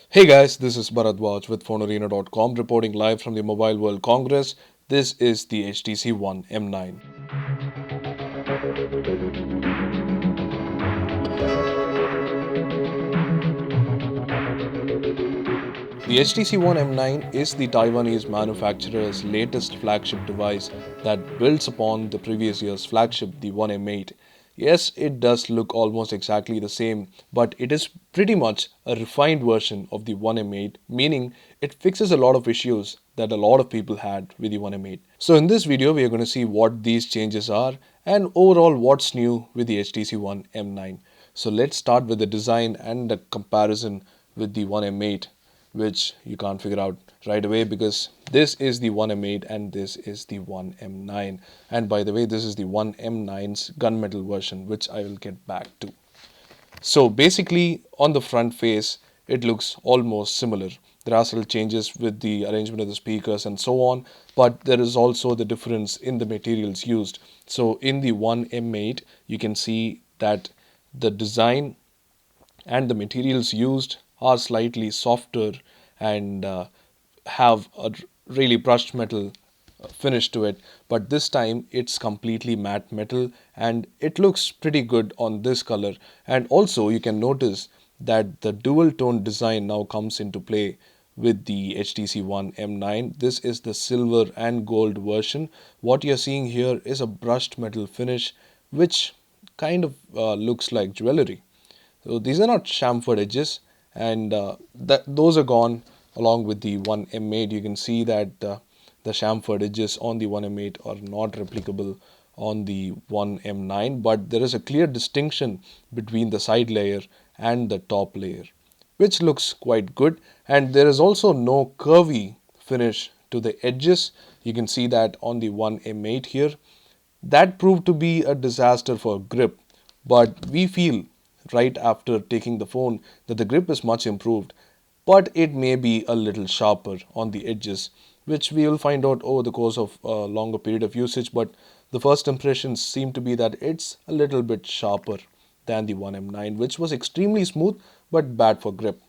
Hey guys, this is Bharadwaj with PhoneArena.com reporting live from the Mobile World Congress. This is the HTC One M9. The HTC One M9 is the Taiwanese manufacturer's latest flagship device that builds upon the previous year's flagship, the One M8. Yes, it does look almost exactly the same, but it is pretty much a refined version of the One M8, meaning it fixes a lot of issues that a lot of people had with the One M8. So in this video, we are going to see what these changes are and overall what's new with the HTC One M9. So let's start with the design and the comparison with the One M8, which you can't figure out right away because this is the 1M8 and this is the 1M9. And by the way, this is the 1M9's gunmetal version, which I will get back to. So basically, on the front face, it looks almost similar. There are still changes with the arrangement of the speakers and so on, but there is also the difference in the materials used. So in the 1M8, you can see that the design and the materials used are slightly softer and have a really brushed metal finish to it, but this time it's completely matte metal and it looks pretty good on this color. And also you can notice that the dual tone design now comes into play with the HTC One M9. This is the silver and gold version. What you're seeing here is a brushed metal finish which kind of looks like jewelry. So these are not chamfered edges, and those are gone along with the 1M8. You can see that the chamfered edges on the 1M8 are not replicable on the 1M9, but there is a clear distinction between the side layer and the top layer, which looks quite good. And there is also no curvy finish to the edges. You can see that on the 1M8 here. That proved to be a disaster for grip, but we feel right after taking the phone that the grip is much improved, but it may be a little sharper on the edges, which we will find out over the course of a longer period of usage. But the first impressions seem to be that it's a little bit sharper than the 1M9, which was extremely smooth but bad for grip.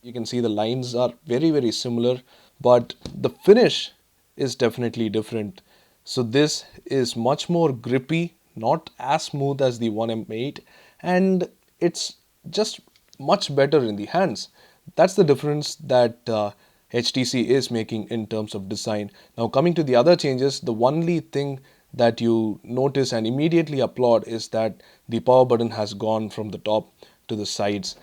You can see the lines are very similar, but the finish is definitely different. So this is much more grippy, not as smooth as the 1M8, and it's just much better in the hands. That's the difference that HTC is making in terms of design. Now coming to the other changes, the only thing that you notice and immediately applaud is that the power button has gone from the top to the sides.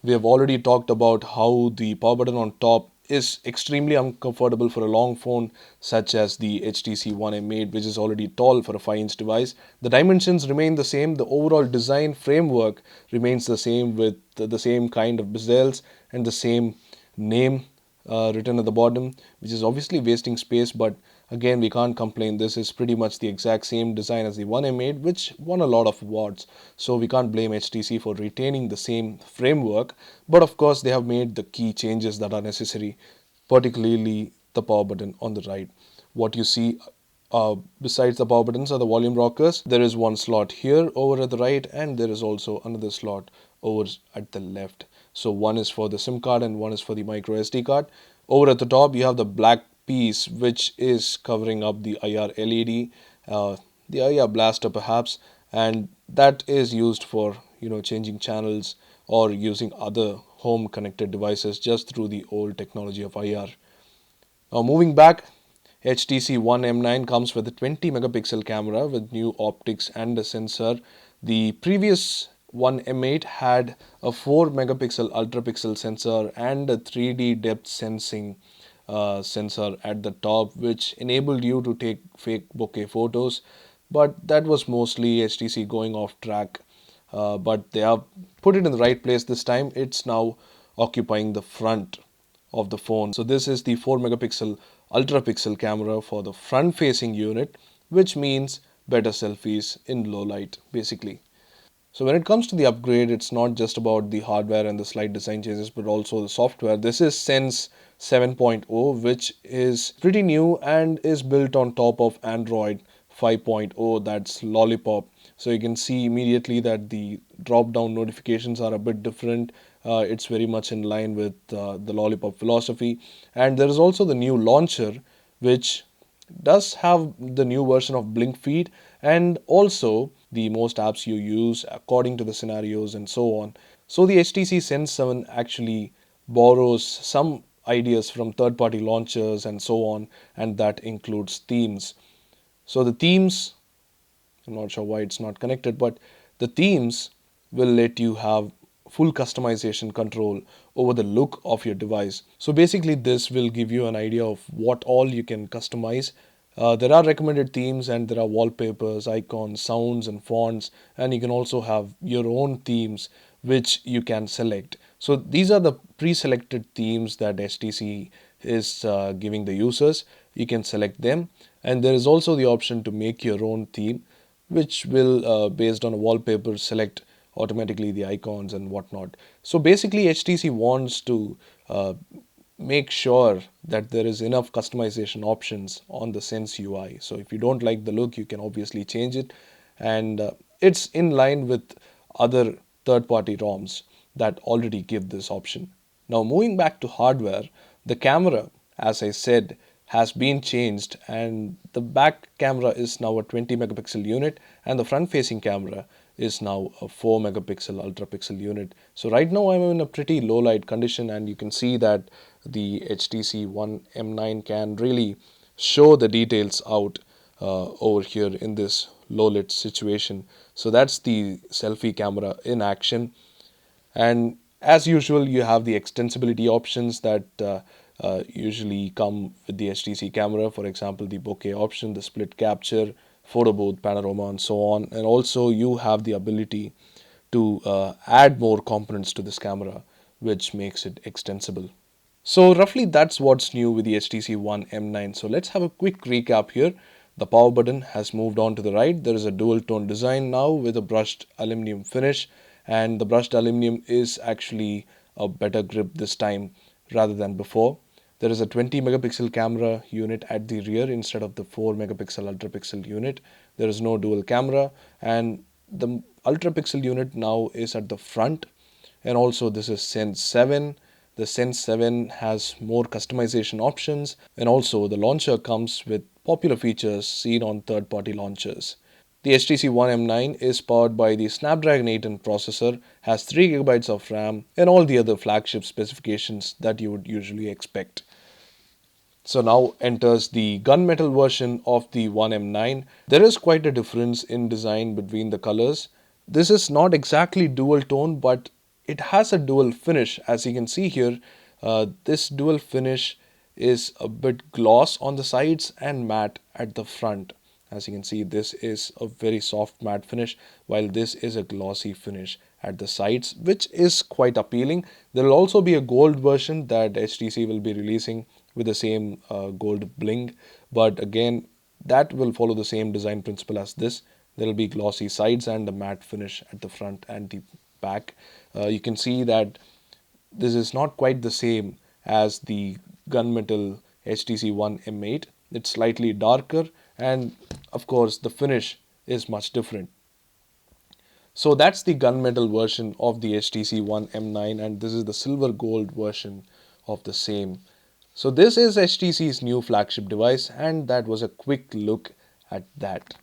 We have already talked about how the power button on top is extremely uncomfortable for a long phone such as the HTC One M8, which is already tall for a 5-inch device. The dimensions remain the same, the overall design framework remains the same with the same kind of bezels and the same name written at the bottom, which is obviously wasting space, but again, we can't complain. This is pretty much the exact same design as the 1M8, which won a lot of awards. So we can't blame HTC for retaining the same framework. But of course, they have made the key changes that are necessary, particularly the power button on the right. What you see besides the power buttons are the volume rockers. There is one slot here over at the right, and there is also another slot over at the left. So one is for the SIM card and one is for the micro SD card. Over at the top, you have the black piece which is covering up the IR LED, the IR blaster perhaps, and that is used for changing channels or using other home connected devices just through the old technology of IR. Now moving back, HTC One M9 comes with a 20 megapixel camera with new optics and a sensor. The previous One M8 had a 4 megapixel ultra pixel sensor and a 3D depth sensing sensor at the top, which enabled you to take fake bokeh photos. But that was mostly HTC going off track. But they have put it in the right place this time. It's now occupying the front of the phone. So this is the 4 megapixel ultra pixel camera for the front facing unit, which means better selfies in low light basically. So when it comes to the upgrade, it's not just about the hardware and the slight design changes, but also the software. This is Sense 7.0, which is pretty new and is built on top of Android 5.0, that's Lollipop. So you can see immediately that the drop down notifications are a bit different. It's very much in line with the lollipop philosophy. And there is also the new launcher, which does have the new version of Blink Feed and also the most apps you use according to the scenarios and so on. So the HTC Sense 7 actually borrows some ideas from third party launchers and so on, and that includes themes. So the themes, I'm not sure why it's not connected, but the themes will let you have full customization control over the look of your device. So basically, this will give you an idea of what all you can customize. There are recommended themes and there are wallpapers, icons, sounds, and fonts, and you can also have your own themes which you can select. So these are the pre-selected themes that HTC is giving the users. You can select them, and there is also the option to make your own theme, which will, based on a wallpaper, select automatically the icons and whatnot. So basically, HTC wants to make sure that there is enough customization options on the Sense UI. So if you don't like the look, you can obviously change it, and it's in line with other third-party ROMs that already give this option. Now, moving back to hardware, the camera, as I said, has been changed, and the back camera is now a 20 megapixel unit, and the front facing camera is now a 4 megapixel ultra pixel unit. So right now I'm in a pretty low light condition, and you can see that the HTC One M9 can really show the details out over here in this low lit situation. So that's the selfie camera in action. And as usual, you have the extensibility options that usually come with the HTC camera. For example, the bokeh option, the split capture, photo booth, panorama, and so on. And also, you have the ability to add more components to this camera, which makes it extensible. So roughly that's what's new with the HTC One M9. So let's have a quick recap here. The power button has moved on to the right. There is a dual tone design now with a brushed aluminum finish, and the brushed aluminum is actually a better grip this time rather than before. There is a 20 megapixel camera unit at the rear instead of the 4 megapixel ultra pixel unit. There is no dual camera, and the ultra pixel unit now is at the front. And also, this is Sense 7. The Sense 7 has more customization options, and also the launcher comes with popular features seen on third-party launchers. The HTC One M9 is powered by the Snapdragon 810 processor, has 3 gigabytes of RAM, and all the other flagship specifications that you would usually expect. So now enters the gunmetal version of the One M9. There is quite a difference in design between the colors. This is not exactly dual tone, but it has a dual finish. As you can see here, this dual finish is a bit gloss on the sides and matte at the front. As you can see, this is a very soft matte finish, while this is a glossy finish at the sides, which is quite appealing. There will also be a gold version that HTC will be releasing with the same gold bling, but again, that will follow the same design principle as this. There will be glossy sides and a matte finish at the front and the back. You can see that this is not quite the same as the gunmetal HTC One M8. It's slightly darker, and of course the finish is much different. So that's the gunmetal version of the HTC One M9, and this is the silver gold version of the same. So this is HTC's new flagship device, and that was a quick look at that.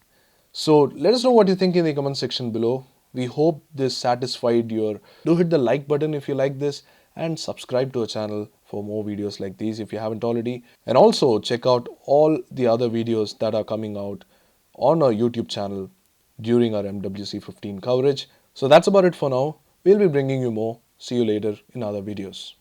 So let us know what you think in the comment section below. We hope this satisfied your. Do hit the like button if you like this, and subscribe to our channel for more videos like these if you haven't already. And also check out all the other videos that are coming out on our YouTube channel during our MWC 15 coverage. So that's about it for now. We'll be bringing you more. See you later in other videos.